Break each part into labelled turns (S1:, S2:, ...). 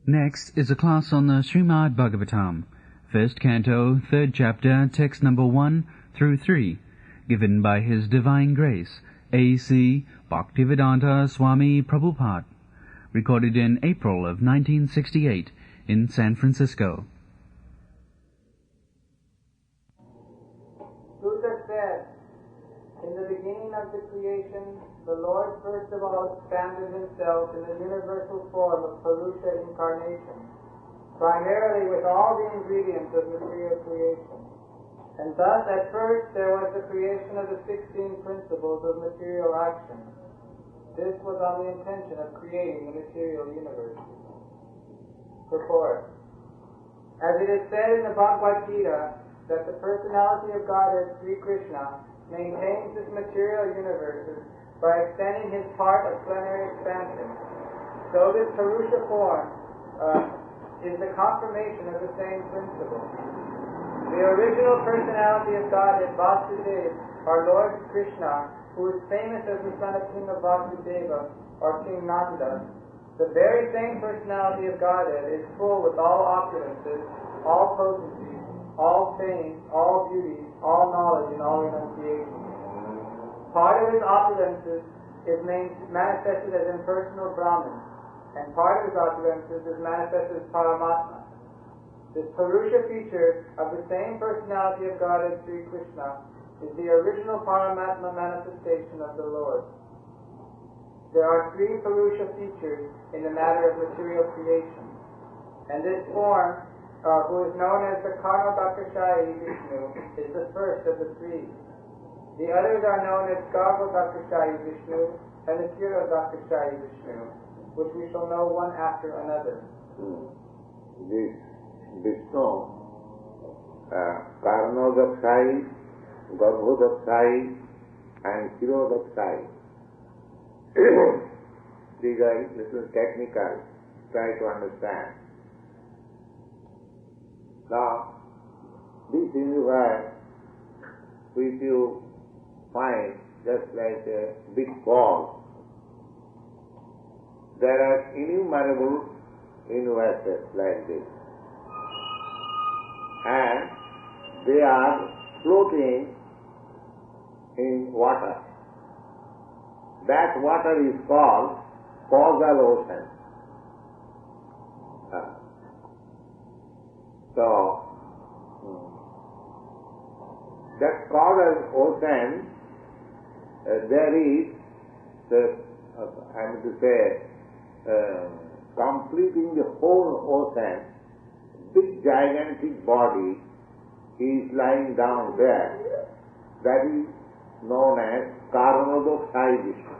S1: Next is a class on the Srimad Bhagavatam, first canto, third chapter, text number 1 through 3, given by His Divine Grace, A.C. Bhaktivedanta Swami Prabhupada, recorded in April of 1968 in San Francisco.
S2: Buddha said, in the beginning of the creation, the Lord first of all expanded himself in the universal form of Purusha incarnation, primarily with all the ingredients of material creation. And thus, at first, there was the creation of the 16 principles of material action. This was on the intention of creating the material universe. Purport. As it is said in the Bhagavad Gita, that the personality of Godhead, Sri Krishna, maintains this material universe by extending his part of plenary expansion. So this Purusha form is the confirmation of the same principle. The original personality of Godhead, Vasudeva, our Lord Krishna, who is famous as the son of King of Vasudeva, or King Nanda, the very same personality of Godhead is full with all opulences, all potencies, all fame, all beauty, all knowledge, and all renunciation. Part of his opulences is manifested as impersonal Brahman, and part of his opulences is manifested as Paramatma. This Purusha feature of the same personality of Godhead, Sri Krishna, is the original Paramatma manifestation of the Lord. There are 3 Purusha features in the matter of material creation, and this form, who is known as the Karma-Bakashayi Vishnu, is the first of the 3. The others are known as Garva-Bakashayi Vishnu and the Kira-Bakashayi Vishnu, which we shall know one after another.
S3: This Vishnu, Karma-Bakashayi, Garva-Bakashayi and Kira-Bakashayi. These are little technical, try to understand. Now, this universe which you find just like a big ball, there are innumerable universes like this, and they are floating in water. That water is called causal ocean. So, that causal ocean, there is, completing the whole ocean, big gigantic body is lying down there. That is known as Karma-Bakashayi Vishnu.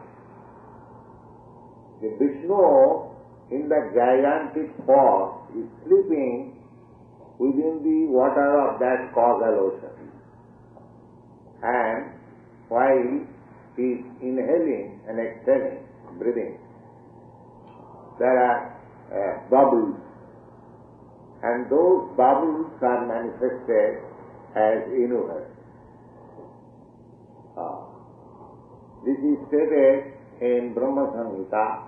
S3: The Vishnu in the gigantic form is sleeping within the water of that causal ocean. And while he is inhaling and exhaling, breathing, there are bubbles, and those bubbles are manifested as universe. This is stated in Brahma Samhita,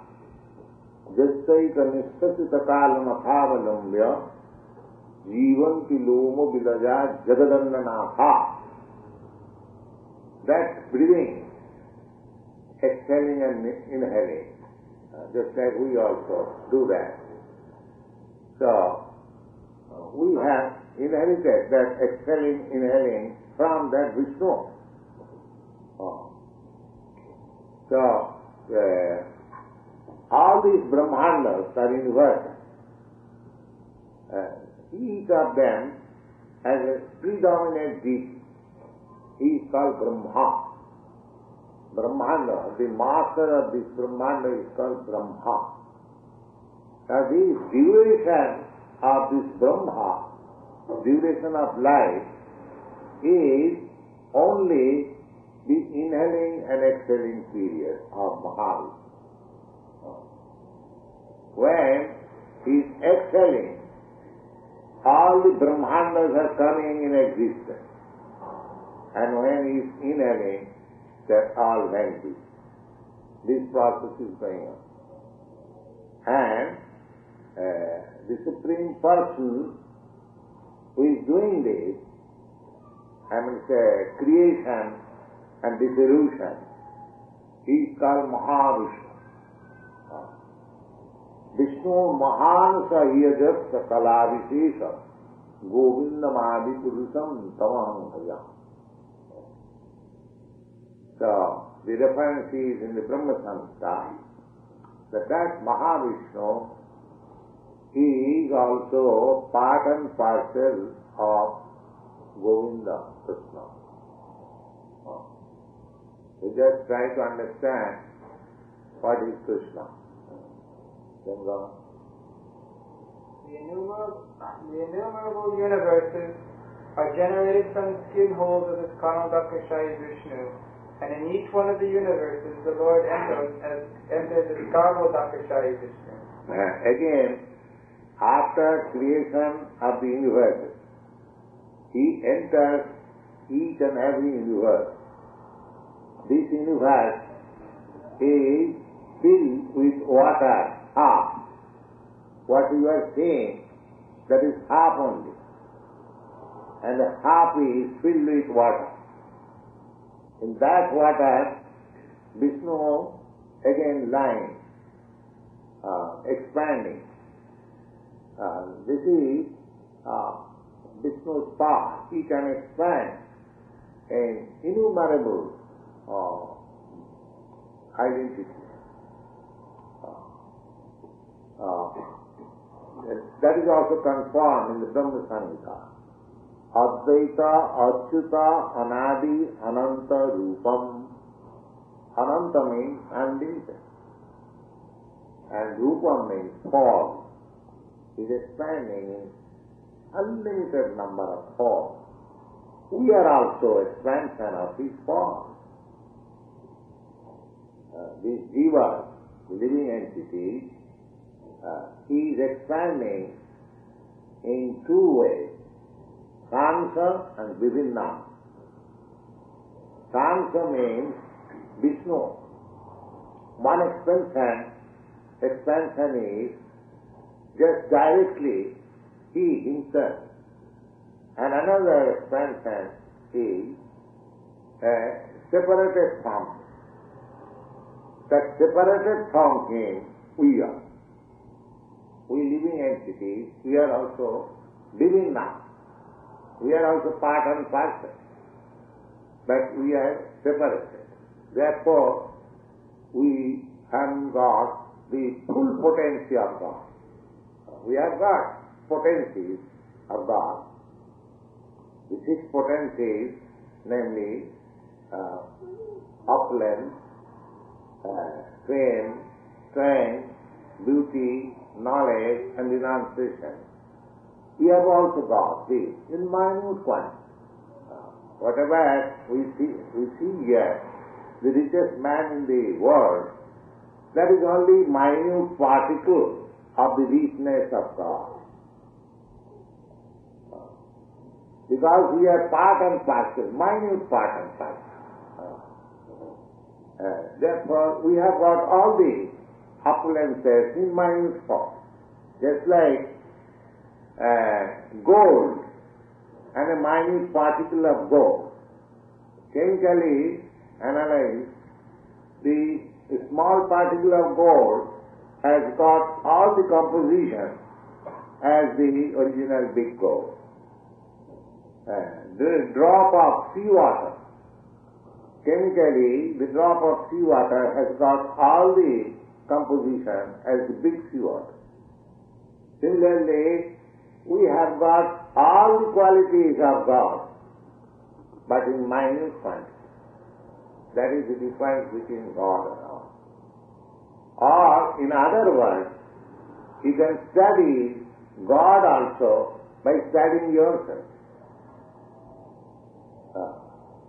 S3: Jastaika Nishtasita Kalamathavalambya Jivanti Loma Vilaja Jagadandanatha. That breathing, exhaling and inhaling, just like we also do that. So, we have inherited that exhaling, inhaling from that Vishnu. So, all these Brahmandas are universal. Each of them has a predominant deity. He is called Brahma. Brahmanda, the master of this Brahmanda is called Brahma. Now this duration of this Brahma, duration of life, is only the inhaling and exhaling period of Mahal. When he is exhaling, all the Brahmandas are coming in existence. And when he is inhaling, they all vanish. This process is going on. And the Supreme Person who is doing this, creation and dissolution, he is called Mahavishnu. Vishnu Mahansa Yajasa Kalavishesha Govindamadi Purusam Tamam Bhajam. So, the reference is in the Brahma Samhita that Mahavishnu is also part and parcel of Govinda Krishna. We just try to understand what is Krishna. Then go.
S2: The innumerable universes are generated from the skin holes of this carnal Dakashaya Vishnu, and in each one of the universes the Lord enters the carnal Dakashaya Vishnu.
S3: Again, after creation of the universe, he enters each and every universe. This universe is filled with water, half. What you are seeing, that is half only. And the half is filled with water. In that water, Vishnu again lying, expanding. This is Vishnu's power. He can expand an innumerable identity. That is also confirmed in the Brahma Samhita. Advaita, Achyuta, Anadi, Ananta, Rupam. Ananta means unlimited. And Rupam means form. He is expanding in unlimited number of forms. We are also expansion of his form. These jivas, living entities, he is expanding in two ways, Kansa and Vivinna. Kansa means Vishnu. One expansion is just directly he himself, and another expansion is a separated form. That separated form means we are. We living entities, we are also living now. We are also part and parcel. But we are separated. Therefore, we have got the full potency of God. We have got potencies of God. The six potencies, namely opulence, fame, strength, beauty, knowledge and renunciation. We have also got this in minute quantity. Whatever we see here, the richest man in the world, that is only minute particle of the richness of God. Because we are part and parcel, minute part and parcel. Therefore, we have got all the opulences in minute form. Just like gold and a minute particle of gold. Chemically analyzed, the small particle of gold has got all the composition as the original big gold. The drop of seawater, chemically the drop of seawater has got all the composition as the big seawater. Similarly, we have got all the qualities of God, but in minute quantity. That is the difference between God and all. Or, in other words, you can study God also by studying yourself.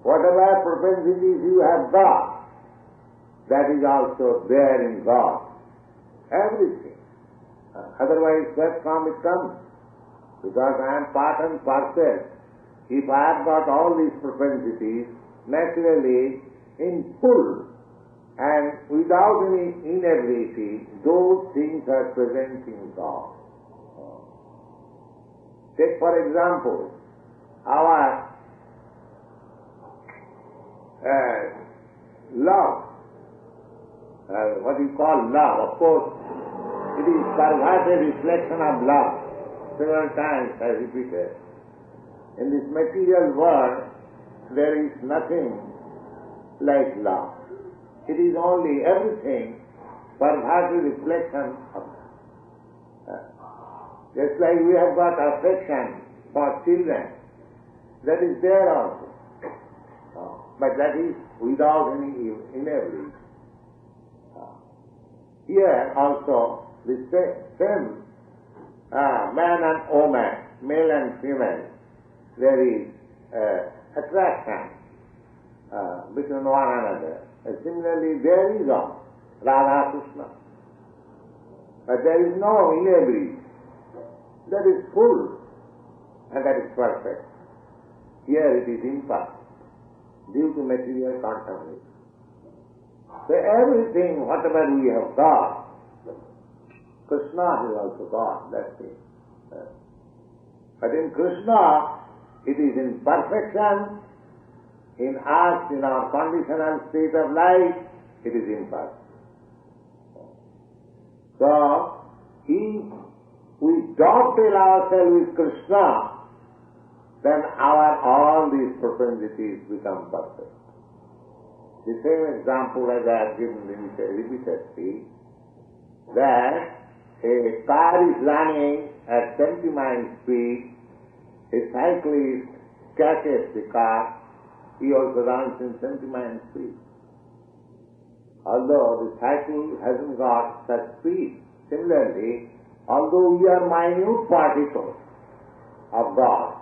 S3: Whatever propensities you have got, that is also there in God. Everything. Otherwise, where from it comes? Because I am part and parcel. If I have got all these propensities, naturally, in full And without any inability, those things are present in God. Take for example, our love, what you call love. Of course, it is perverted reflection of love. Several times I repeated. In this material world, there is nothing like love. It is only everything perverted reflection of love. Just like we have got affection for children, that is there also. But that is without any inability. Here also, the same man and woman, male and female, there is attraction between one another. Similarly, there is also Radha Krishna. But there is no inability. That is full and that is perfect. Here it is imperfect due to material contamination. So everything, whatever we have got, Krishna is also God, that's it. But in Krishna, it is in perfection. In us, in our conditional state of life, it is imperfect. So, if we dovetail ourselves with Krishna, then all these propensities become perfect. The same example as I have given repeatedly, that a car is running at 70 miles speed, a cyclist catches the car, he also runs in 70 miles speed. Although the cycle hasn't got such speed. Similarly, although we are minute particles of God,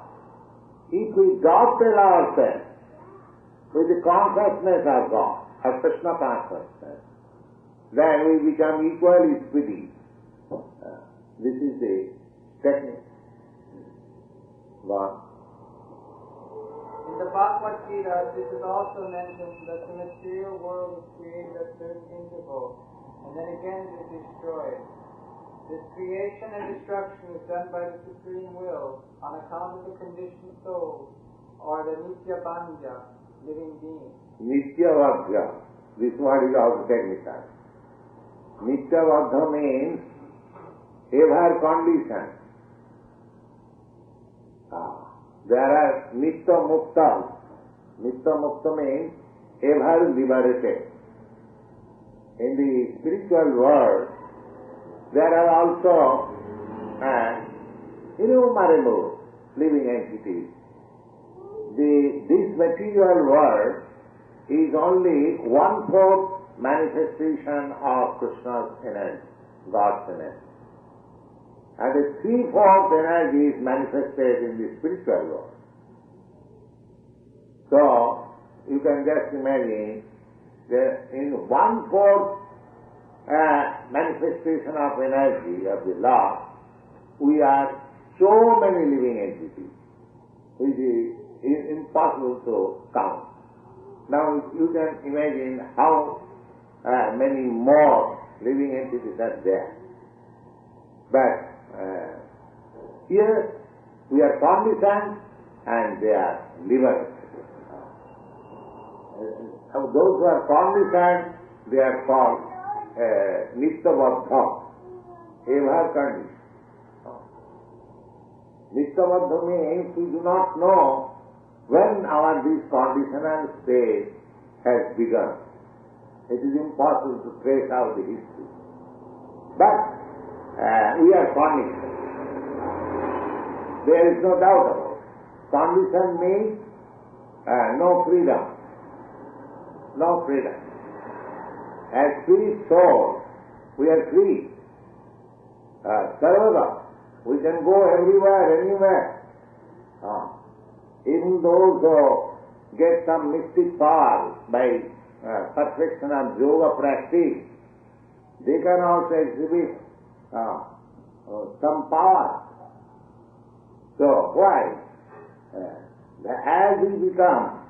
S3: if we dovetail ourselves with the consciousness of God, of Krishna consciousness, then we become equally speedy. This is the technique. God.
S2: In the Bhagavad Gita, this is also mentioned that the material world is created at certain intervals, and then again it is destroyed. This creation and destruction is done by the Supreme Will on account of the conditioned souls, or the Nitya Bhanja, living beings.
S3: Nitya Bhanja, this word is also technical. Nitya Bhanja means ever conditioned. There are Nitya Mukta. Nitya Mukta means ever liberated. In the spiritual world, there are also innumerable living entities. This material world is only 1/4 manifestation of Krishna's energy, God's energy. And the 3/4 energy is manifested in the spiritual world. So, you can just imagine that in 1/4 manifestation of energy of the Lord, we are so many living entities, which is impossible to count. Now, you can imagine how many more living entities are there. But here we are conditioned and they are liberated. Those who are conditioned, they are called Nityabadha, ever conditioned. Nityabadha means we do not know when this conditional state has begun. It is impossible to trace out the history. But we are conditioned. There is no doubt about it. Condition means no freedom. No freedom. As free souls, we are free. Sarvada, we can go everywhere, anywhere. Even those who get some mystic power by perfection of yoga practice, they can also exhibit some power. So why? As we become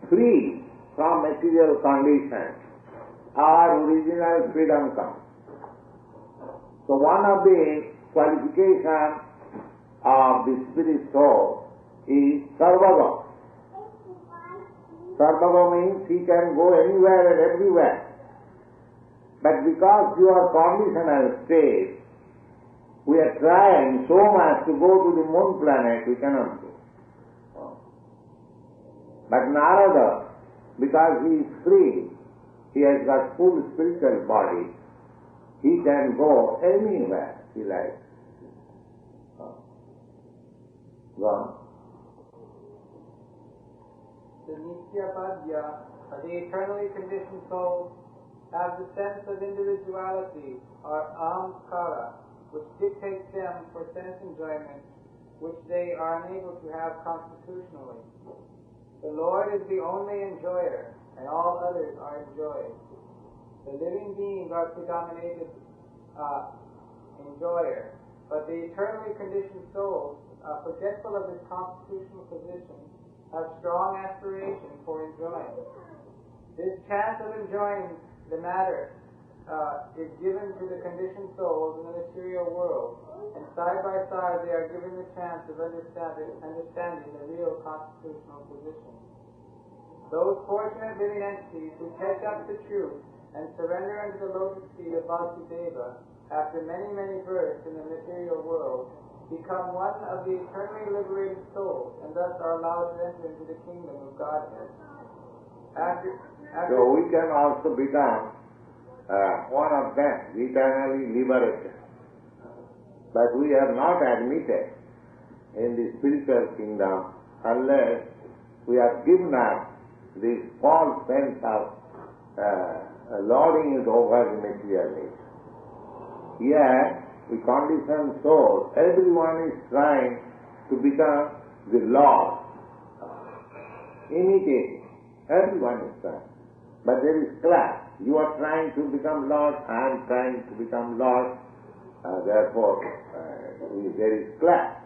S3: free from material conditions, our original freedom comes. So one of the qualifications of the spirit soul is sarvaga. Sarvaga means he can go anywhere and everywhere. But because you are conditional state, we are trying so much to go to the moon planet, we cannot go. But Narada, because he is free, he has got full spiritual body, he can go anywhere he likes. Go on.
S2: The Nityapadya, the eternally conditioned souls, have the sense of individuality, or ahamkara, which dictates them for sense enjoyment, which they are unable to have constitutionally. The Lord is the only enjoyer, and all others are enjoyed. The living beings are predominated enjoyer, but the eternally conditioned souls, forgetful of this constitutional position, have strong aspiration for enjoying. This chance of enjoying the matter is given to the conditioned souls in the material world, and side by side they are given the chance of understanding the real constitutional position. Those fortunate living entities who catch up the truth and surrender unto the lotus feet of Vasudeva after many, many births in the material world become one of the eternally liberated souls, and thus are allowed to enter into the kingdom of Godhead.
S3: So we can also become one of them, eternally liberated. But we are not admitted in the spiritual kingdom unless we are given up this false sense of lording it over the material nature. Here, the conditioned soul, everyone is trying to become the Lord, imitating. Everyone is trying. But there is class. You are trying to become Lord, I am trying to become Lord. Therefore, there is class.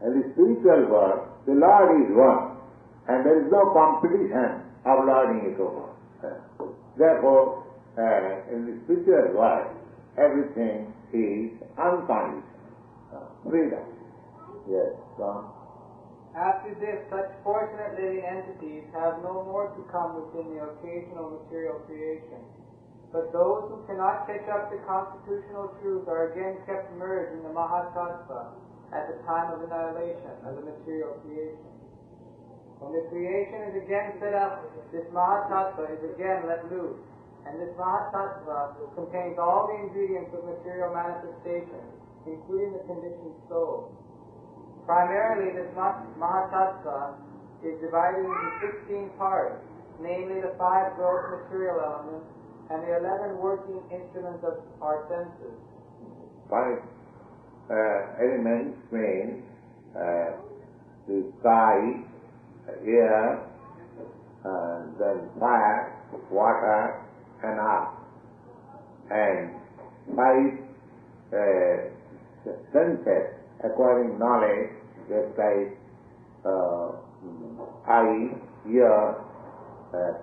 S3: In the spiritual world, the Lord is one, and there is no competition of lording it over. Therefore, in the spiritual world, everything is unconditional. Freedom. Yes, Ram.
S2: After this, such fortunate living entities have no more to come within the occasional material creation. But those who cannot catch up to constitutional truth are again kept merged in the Mahatattva at the time of annihilation of the material creation. When the creation is again set up, this Mahatattva is again let loose, and this Mahatattva contains all the ingredients of material manifestation, including the conditioned soul. Primarily, this Mahatattva is divided into 16 parts, namely the 5 gross material elements and the 11 working instruments of our senses.
S3: 5 elements mean the sky, air, then fire, water, and earth. And 5 senses acquiring knowledge, just like eye, ear,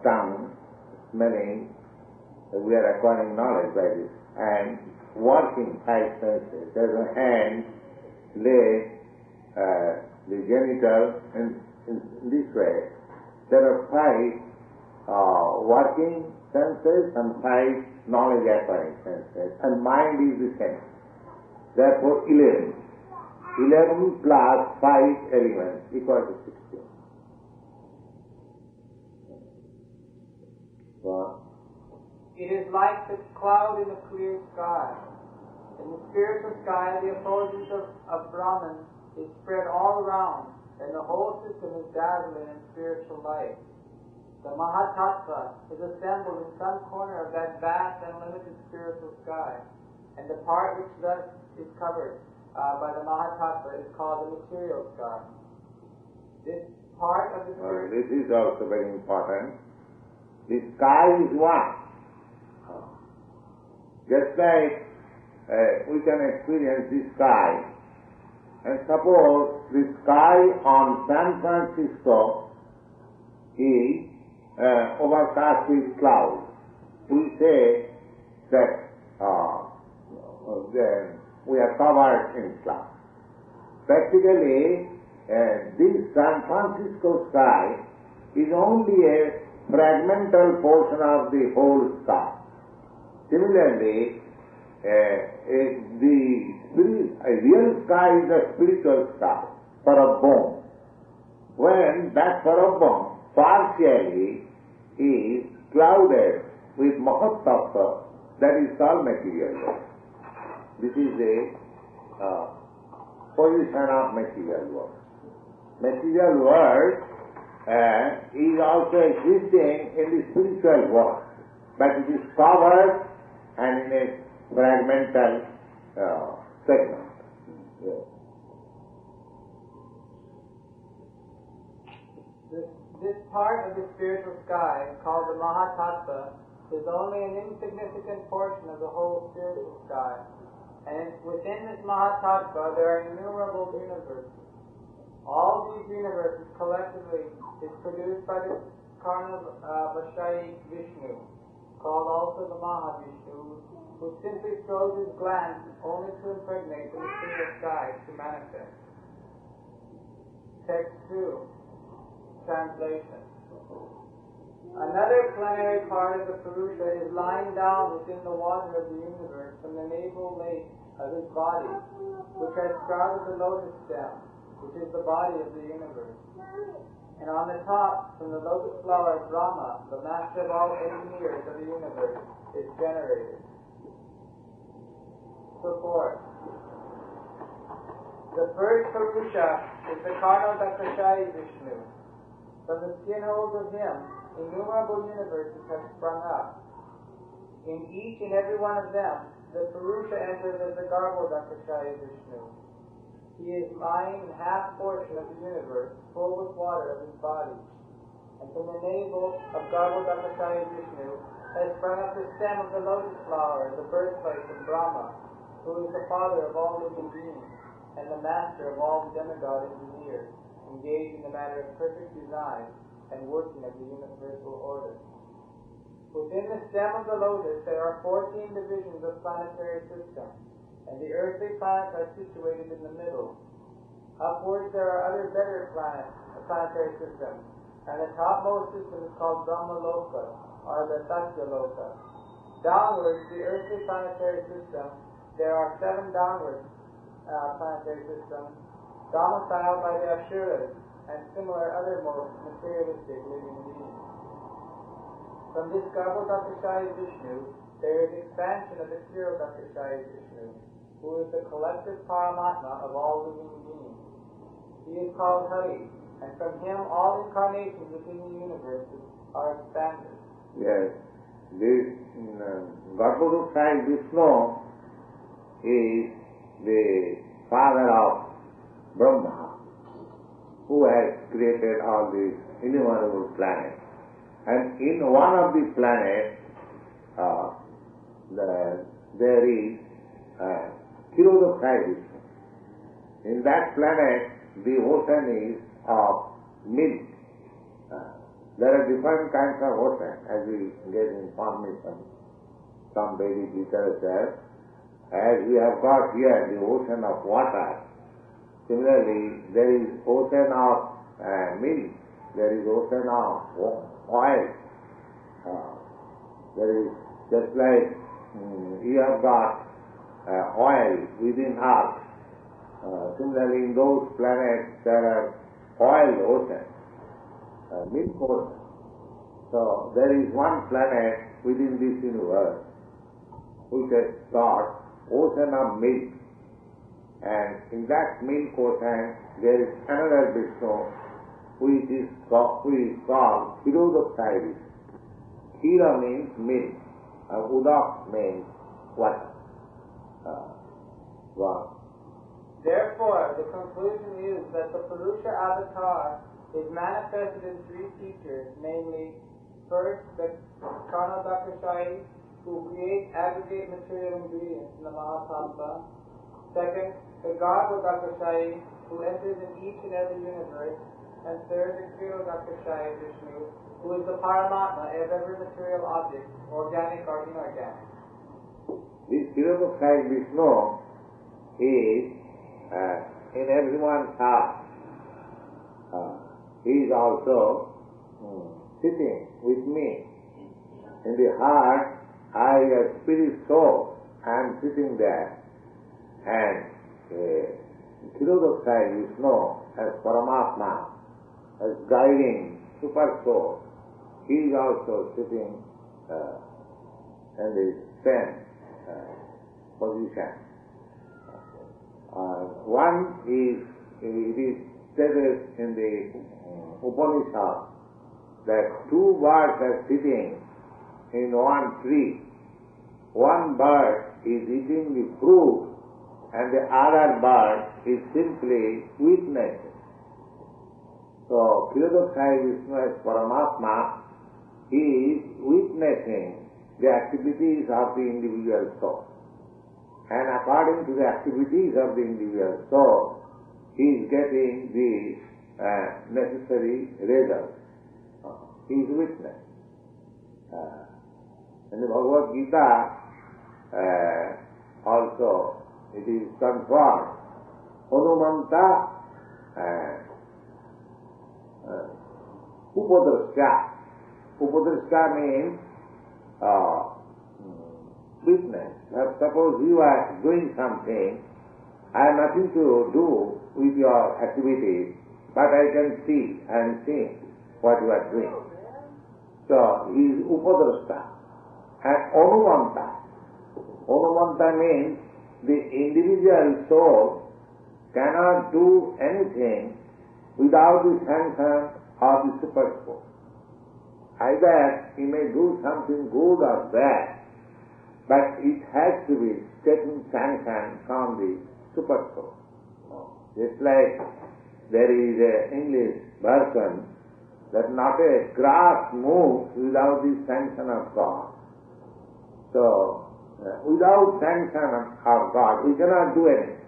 S3: tongue, smelling, we are acquiring knowledge by this. And working 5 senses, there's a hand, leg, the genital, and in this way. There are 5 working senses and 5 knowledge acquiring senses, and mind is the same. Therefore 11. 11 plus 5 elements equal to 16. Wow.
S2: It is like the cloud in a clear sky. In the spiritual sky, the effulgence of Brahman is spread all around, and the whole system is dazzling in spiritual light. The Mahatattva is assembled in some corner of that vast and limited spiritual sky, and the part which thus is covered by the Mahatattva is called the material sky. This part of the spirit...
S3: This is also very important. The sky is one. Just like we can experience the sky, and suppose the sky on San Francisco is overcast with clouds. We say that then we are covered in clouds. Practically, this San Francisco sky is only a fragmental portion of the whole sky. Similarly, the real sky is a spiritual sky, Parabhom. When that Parabhom partially is clouded with Mahatattva, that is called material world. This is a position of material world. Material world is also existing in the spiritual world, but it is covered and in a fragmental segment. Yes.
S2: This part of the spiritual sky, called the Mahatattva, is only an insignificant portion of the whole spiritual sky. And within this Mahatattva there are innumerable universes. All these universes collectively is produced by the Karna-Vashayi Vishnu, called also the Mahavishnu, who simply throws his glance only to impregnate the material sky to manifest. Text 2. Translation. Another plenary part of the Purusha is lying down within the water of the universe from the navel lake of his body, which has sprouted the lotus stem, which is the body of the universe. And on the top, from the lotus flower, Brahma, the master of all engineers of the universe, is generated. Support. The first Purusha is the Karna-Dakashayi Vishnu. From the skin holes of him, innumerable universes have sprung up. In each and every one of them, the Purusha enters as the Garbhodakashayi Vishnu. He is lying in half portion of the universe, full with water of his body. And from the navel of Garbhodakashayi Vishnu has sprung up the stem of the lotus flower, the birthplace of Brahma, who is the father of all living beings, and the master of all the demigod engineers, engaged in the matter of perfect design and working of the universal order. Within the stem of the lotus there are 14 divisions of planetary systems, and the earthly planets are situated in the middle. Upwards there are other better planetary systems, and the topmost system is called Brahmaloka, or the Satyaloka. Downwards, the earthly planetary system, there are 7 downward planetary systems, domiciled by the Asuras and similar other most materialistic living beings. From this Garbhodakashayi Vishnu, there is expansion of the Kshirodakashayi Vishnu, who is the collective Paramatma of all living beings. He is called Hari, and from him all incarnations within the universe are expanded.
S3: Yes, this Garbhodakashayi Vishnu is the father of Brahma, who has created all these innumerable planets. And in one of the planets, there is Kshirodakashayi Vishnu. In that planet, the ocean is of milk. There are different kinds of ocean, as we get information from Vedic literature. As we have got here the ocean of water, similarly there is ocean of milk, there is ocean of oil. There is just like you have got oil within earth. Similarly in those planets there are oil ocean, milk ocean. So there is one planet within this universe which has got ocean of milk, and in that milk ocean there is another Vishnu which is called Kshirodakashayi Vishnu. Kshira means milk, Udak means water.
S2: Therefore, the conclusion is that the Purusha avatar is manifested in 3 features, namely, first, the Karna-Dakashayi, who creates aggregate material ingredients in the Mahatattva. Second, the Garbhodakashayi, who enters in each and every universe and third the Krirodakashaya Vishnu, who is the Paramatma of every material object, organic or inorganic.
S3: This Krirodakashaya Vishnu is in everyone's heart. He is also sitting with me. In the heart, I, as spirit soul, I am sitting there, and Krirodakashaya Vishnu as Paramatma, as guiding super soul, he is also sitting in the same position. One is, it is stated in the Upanishad that two birds are sitting in one tree. One bird is eating the fruit and the other bird is simply witnessing. So, Krirodakashaya Vishnu as Paramatma, he is witnessing the activities of the individual soul. And according to the activities of the individual soul, he is getting the necessary results. He is witness. In the Bhagavad Gita, also it is confirmed. Hanumanta Upadrashya. Upadrashya means witness. Suppose you are doing something, I have nothing to do with your activities, but I can see and see what you are doing. So, he is Upadrashya. And Anumanta. Anumanta means the individual soul cannot do anything without the sanction of the super soul. Either he may do something good or bad, but it has to be taken sanction from the super soul. Just like there is an English version that not a grass moves without the sanction of God. So, without sanction of God, we cannot do anything.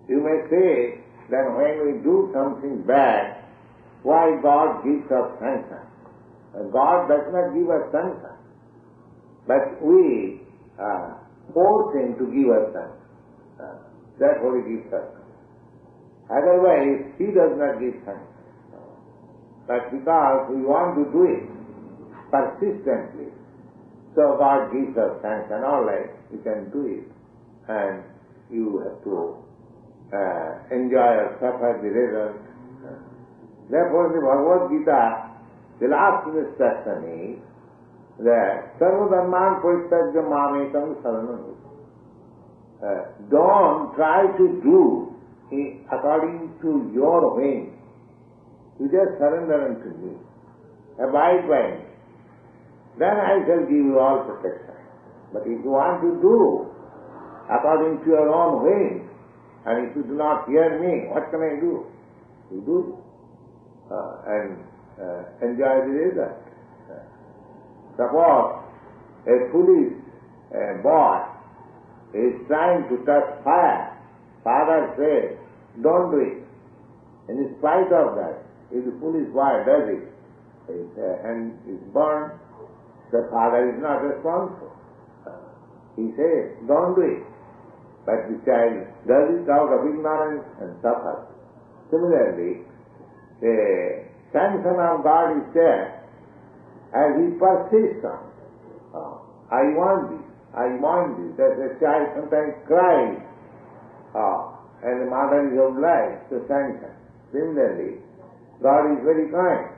S3: You may say that when we do something bad, why God gives us sanction? God does not give us sanction, but we force Him to give us sanction. Therefore He gives us. Otherwise, He does not give sanction. But because we want to do it persistently, so God gives us sanction. All right, you can do it, and you have to enjoy or suffer the result. Therefore, in the Bhagavad Gita, the last instruction is that Sarva Dharman Parityajya Mamekam Saranam. Don't try to do according to your way. You just surrender unto me. Abide by me. Then I shall give you all protection. But if you want to do according to your own way, and if you do not hear me, what can I do? You do it. And enjoy the result. Suppose a foolish boy is trying to touch fire. Father says, don't do it. In spite of that, if the foolish boy does it, his hand is burned, the father is not responsible. He says, don't do it. But the child does it out of ignorance and suffers. Similarly, the sanction of God is there as he persists on. I want this, I want this. As a child sometimes cries, and the mother is obliged to sanction. Similarly, God is very kind.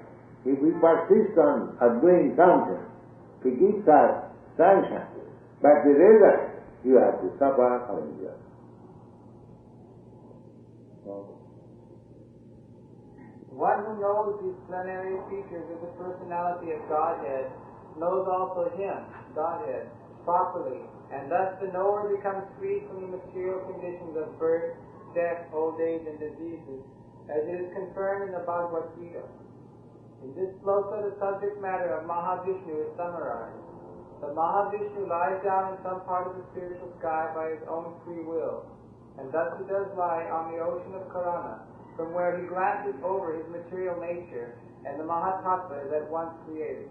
S3: If we persist on doing something, He gives us sanction. But the result, you have to suffer or endure.
S2: One who knows these plenary features of the personality of Godhead knows also Him, Godhead, properly, and thus the knower becomes free from the material conditions of birth, death, old age, and diseases, as it is confirmed in the Bhagavad Gita. In this sloka, the subject matter of Mahavishnu is summarized. The Mahavishnu lies down in some part of the spiritual sky by his own free will, and thus he does lie on the ocean of Karana, from where he glances over his material nature, and the Mahatattva is at once created.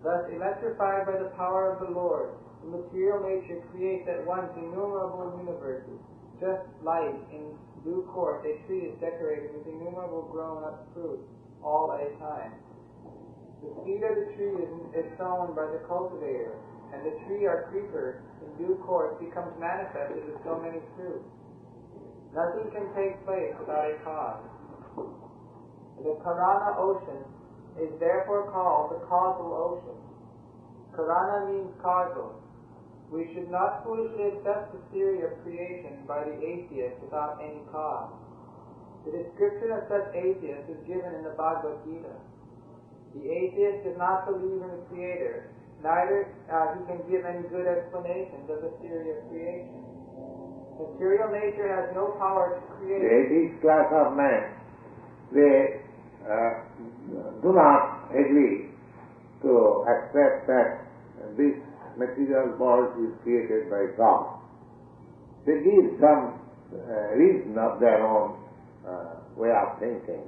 S2: Thus, electrified by the power of the Lord, the material nature creates at once innumerable universes, just like in due course a tree is decorated with innumerable grown-up fruits, all at a time. The seed of the tree is sown by the cultivator, and the tree or creeper in due course becomes manifested with so many fruits. Nothing can take place without a cause. The Karana ocean is therefore called the causal ocean. Karana means causal. We should not foolishly accept the theory of creation by the atheist without any cause. The description of such atheists is given in the Bhagavad Gita. The atheist does not believe in the Creator, neither he can give any good explanations of the theory of creation. Material nature has no power to create.
S3: The atheist class of men, they do not agree to accept that this material world is created by God. They give some reason of their own way of thinking,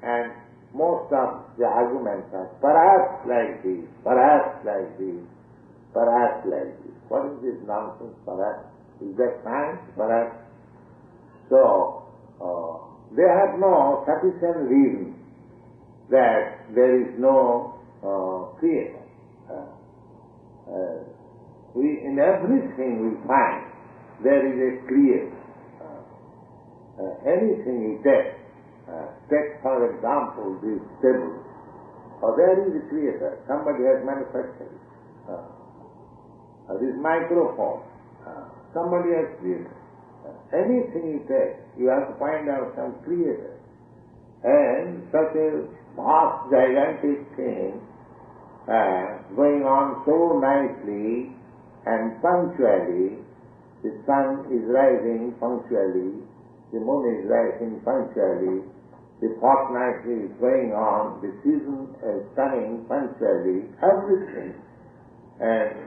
S3: and most of the arguments are perhaps like this, perhaps like this, perhaps like this. What is this nonsense, perhaps? Is that science, perhaps? So, they have no sufficient reason that there is no creator. In everything we find there is a creator. Anything you take for example this table, there is a creator. Somebody has manufactured it. This microphone, somebody has created. Anything you take, you have to find out some creator. And such a vast, gigantic thing going on so nicely and punctually. The sun is rising punctually, the moon is rising punctually, the fortnight is going on, the season is coming punctually, everything. And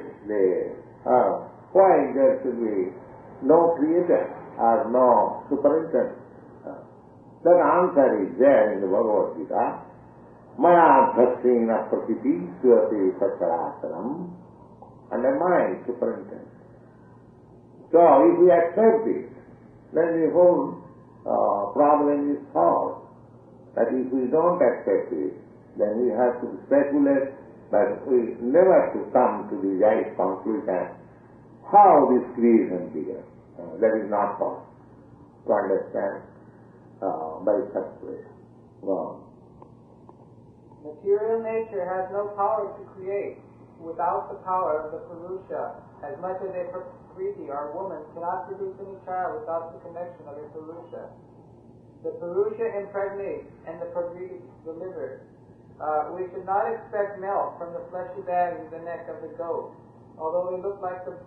S3: why there should be no creator or no superintendent? That answer is there in the Bhagavad Gita. Maya dhasena prakriti suati sacharacharam, under my superintendence. So if we accept this, then the whole problem is solved. But if we don't accept it, then we have to speculate, but we never to come to the right conclusion how this creation began. That is not possible to understand by such way. Well,
S2: material nature has no power to create. Without the power of the Purusha, as much as a Prakriti or woman cannot produce any child without the connection of a Purusha. The Purusha impregnates and the Prakriti delivers. We should not expect milk from the fleshy bag in the neck of the goat, although they look like the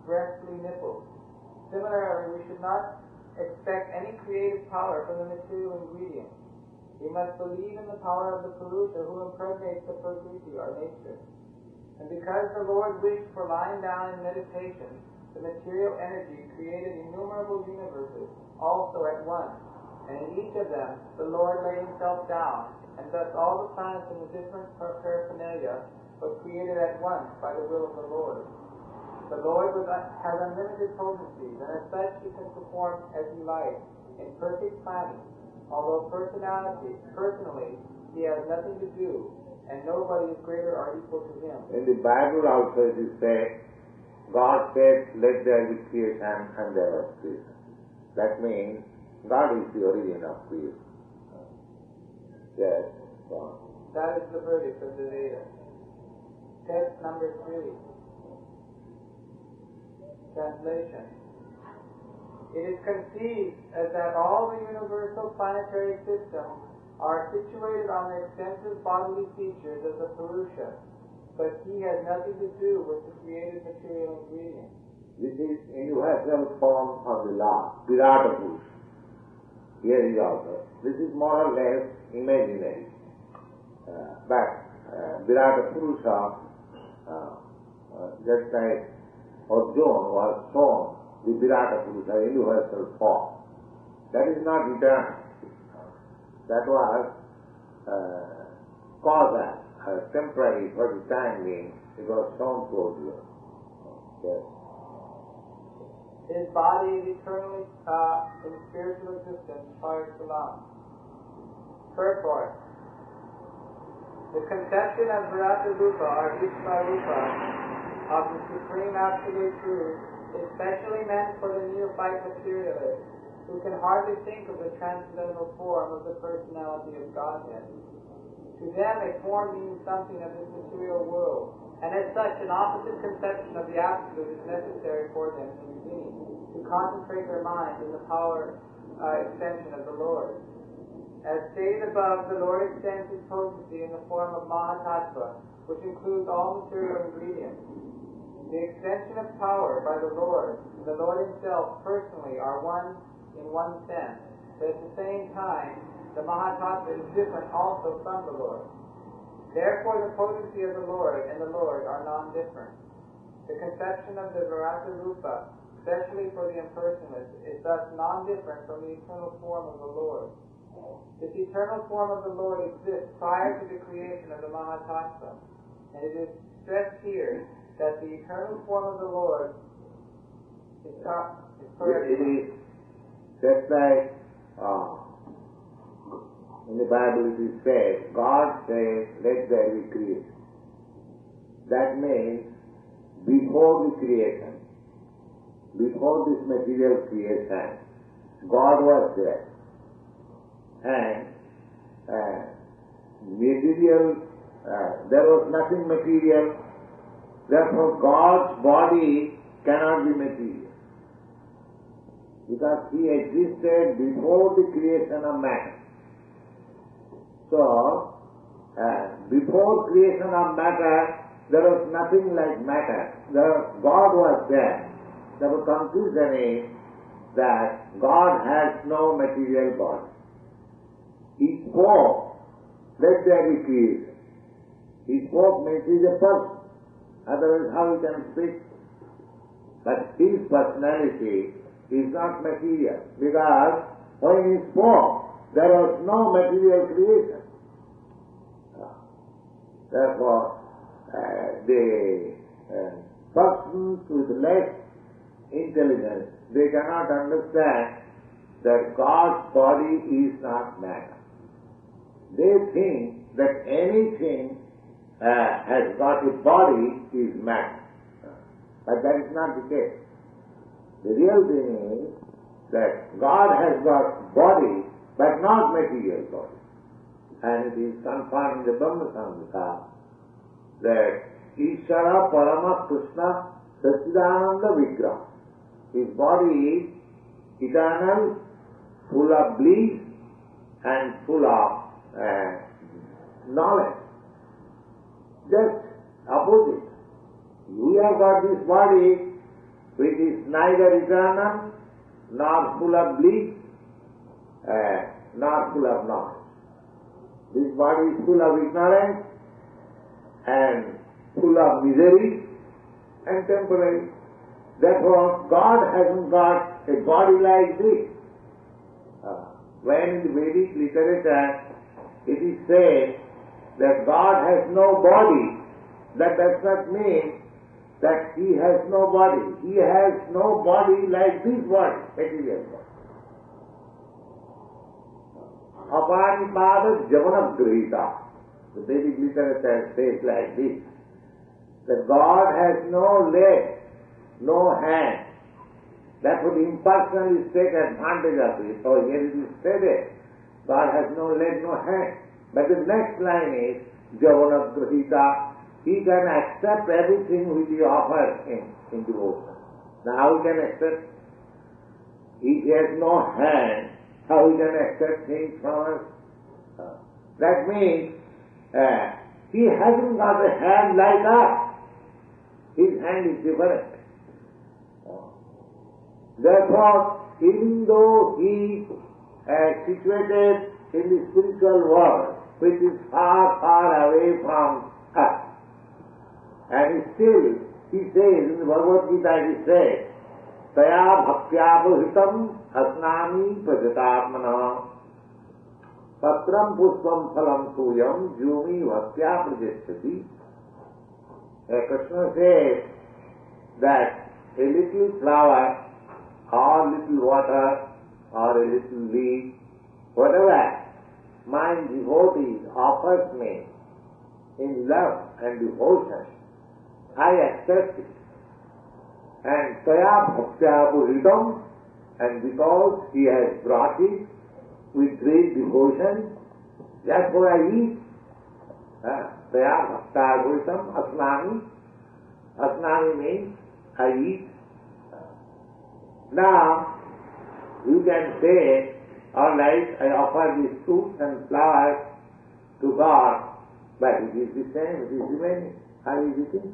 S2: breastly nipples. Similarly, we should not expect any creative power from the material ingredient. We must believe in the power of the Purusha who impregnates the Prakriti or nature. And because the Lord wished for lying down in meditation, the material energy created innumerable universes also at once, and in each of them the Lord laid himself down, and thus all the planets and the different paraphernalia were created at once by the will of the Lord. The Lord has unlimited potencies, and as such he can perform as he likes in perfect planning, although personally he has nothing to do, and nobody is greater or equal to him.
S3: In the Bible also it is said, God said, let there be creation, and there was creation. That means God is the origin of creation. Yes, God.
S2: That is the verdict of the Veda. Text number 3. Translation. It is conceived as that all the universal planetary systems are situated on the extensive bodily features of the Purusha, but he has nothing to do with the created material ingredients.
S3: This is universal form of the Lord, Virata Purusha. Here is also. This is more or less imaginary. But Virata Purusha, just like Arjuna was shown the Virata Purusha, universal form. That is not eternal. That was causal, temporary for the time being. It was shown to you. Yes.
S2: His body is eternally in spiritual existence prior to life. Purport. The conception of Virata Rupa or Vishva Rupa of the Supreme Absolute Truth is specially meant for the neophyte materialist who can hardly think of the transcendental form of the personality of Godhead. To them, a form means something of this material world, and as such, an opposite conception of the Absolute is necessary for them in the beginning, to concentrate their minds in the power extension of the Lord. As stated above, the Lord extends His potency in the form of Mahatattva, which includes all material ingredients. The extension of power by the Lord and the Lord Himself personally are one in one sense, but at the same time, the Mahatattva is different also from the Lord. Therefore, the potency of the Lord and the Lord are non-different. The conception of the Virata Rupa, especially for the impersonalist, is thus non-different from the eternal form of the Lord. This eternal form of the Lord exists prior to the creation of the Mahatattva, and it is stressed here that the eternal form of the Lord is perfect.
S3: It is just like in the Bible it is said, God says, let there be creation. That means before the creation, before this material creation, God was there. And material, there was nothing material. Therefore, God's body cannot be material, because He existed before the creation of matter. So, before creation of matter, there was nothing like matter. God was there. The conclusion is that God has no material body. He spoke, let there be creation. He spoke means He is a person. Otherwise, how He can speak? But His personality is not material, because when He spoke, there was no material creation. Therefore, the persons with less intelligence, they cannot understand that God's body is not matter. They think that anything has got a body is matter. But that is not the case. The real thing is that God has got body, but not material body. And it is confirmed in the Brahma Samhita that Ishara Parama Krishna Satchidananda Vigraha. His body is eternal, full of bliss and full of knowledge. Just opposite. We have got this body which is neither eternal, nor full of bliss, nor full of knowledge. This body is full of ignorance and full of misery and temporary. Therefore, God hasn't got a body like this. When in the Vedic literature it is said that God has no body, that does not mean that He has no body. He has no body like this body, material body. Apanipada Javanaggrahita. The Vedic literature says like this, that God has no leg, no hand. Therefore the impersonalists take advantage of it. So here it is stated, God has no leg, no hand. But the next line is Javanaggrahita. He can accept everything which you offer him in devotion. Now how he can accept? If he has no hand, how he can accept things from us? That means he hasn't got a hand like us. His hand is different. Therefore, even though he is situated in the spiritual world, which is far, far away from us, and still, he says, in the Bhagavad Gita, he says, taya bhaktyapuhitam asnami prajatatmana patram puspam phalam tuyam jumi bhaktya prajastati. Krishna says that a little flower or little water or a little leaf, whatever my devotee offers me in love and devotion, I accept it. And taya bhaktya puridam, and because he has brought it with great devotion, therefore I eat. Taya bhaktya puridam asnami. Asnami means I eat. Now, you can say, all right, I offer these fruits and flowers to God, but it is the same, it is remaining. How is eating?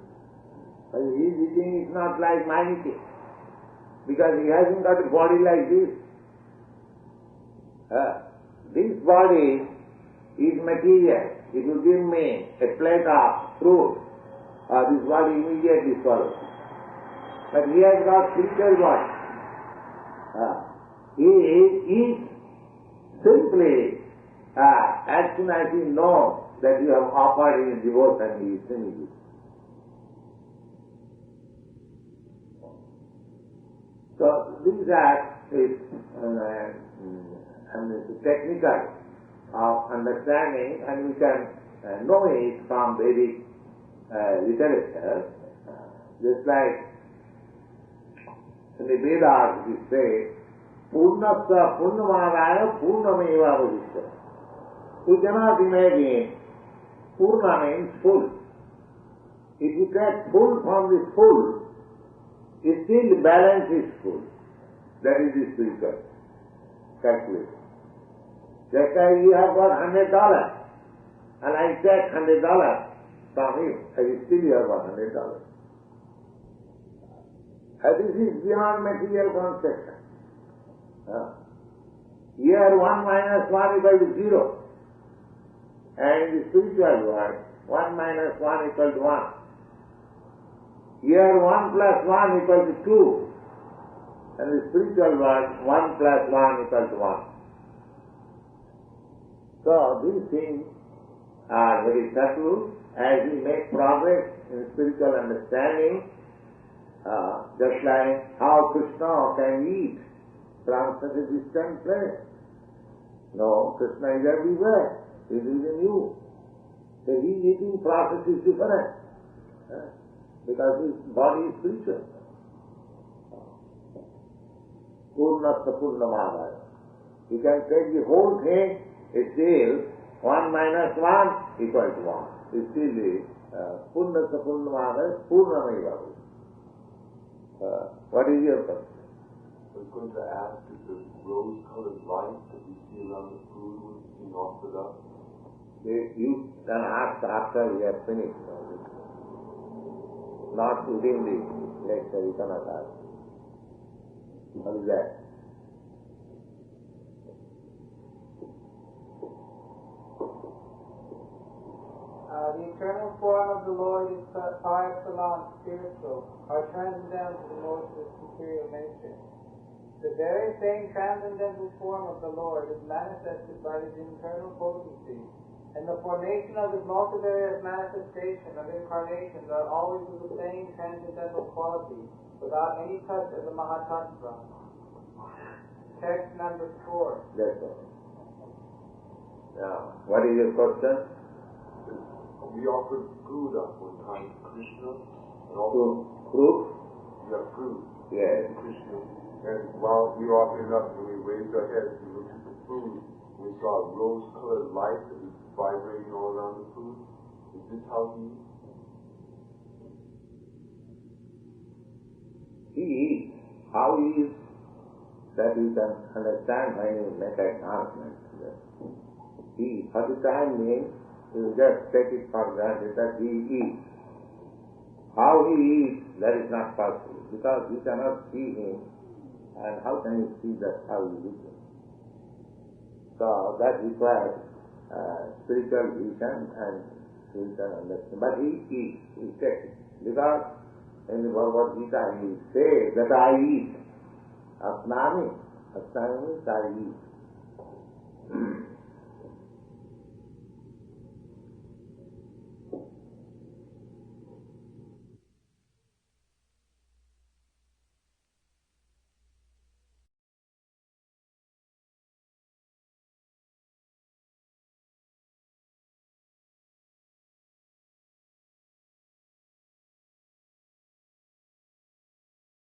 S3: But his eating is not like my eating, because he hasn't got a body like this. This body is material. If you give me a plate of fruit, this body immediately swallows. But he has got spiritual body. He eats simply as soon as he knows that you have offered him devotion, he eats immediately. So these are technical of understanding, and we can know it from Vedic literature. Just like in the Vedas it says, Purnasya Purnamadaya Purnameva Vajishya. We cannot imagine Purna means full. If you take full from the full, still the balance is full. That is the spiritual calculation. Just like you have got $100 and I take $100 from you, and still you have got $100. And this is beyond material conception. Here 1 minus 1 equal to 0. And in the spiritual world, 1 minus 1 equal to 1. Here 1 plus 1 equal to 2. And in the spiritual world, 1 plus 1 equal to 1. So these things are very subtle. As we make progress in spiritual understanding, just like how Krishna can eat from such a distant place. No, Krishna is everywhere. He is in you. The eating process is different. Because his body is spiritual. Purnasya Purnamadaya. You can take the whole thing, it's still 1 minus 1 equal to 1. It's still the Purnasya Purnamadaya Purnameva. What is your question?
S4: I was going to ask if the rose-colored light that we see around the food was being offered up.
S3: You can ask after we have finished. Not within the lecture, you cannot ask. What is that?
S2: The eternal form of the Lord is par excellence spiritual, or transcendental to the modes of material nature. The very same transcendental form of the Lord is manifested by his internal potency, and the formation of his multivarious manifestation of incarnations are always of the same transcendental quality, without any touch of the Mahatattva. Text number 4.
S3: That's all. Now, what is your question?
S4: We offered food up one time to Krishna, and also
S3: Fruit?
S4: yeah, fruit
S3: Yes.
S4: to Krishna. And while we were offering it up, when we raised our heads, we looked at the food, we saw a rose-colored light that was vibrating all around the food. Is this how he eats?
S3: He eats. How he eats, that you can understand when you make acknowledgement. He, for the time being, you just take it for granted that he eats. How he eats, that is not possible, because you cannot see him, and how can you see that how he eats? So that requires spiritual vision and spiritual understanding. But he eats, he takes it, because in the Bhagavad Gita he says that I eat. Asnani means I eat.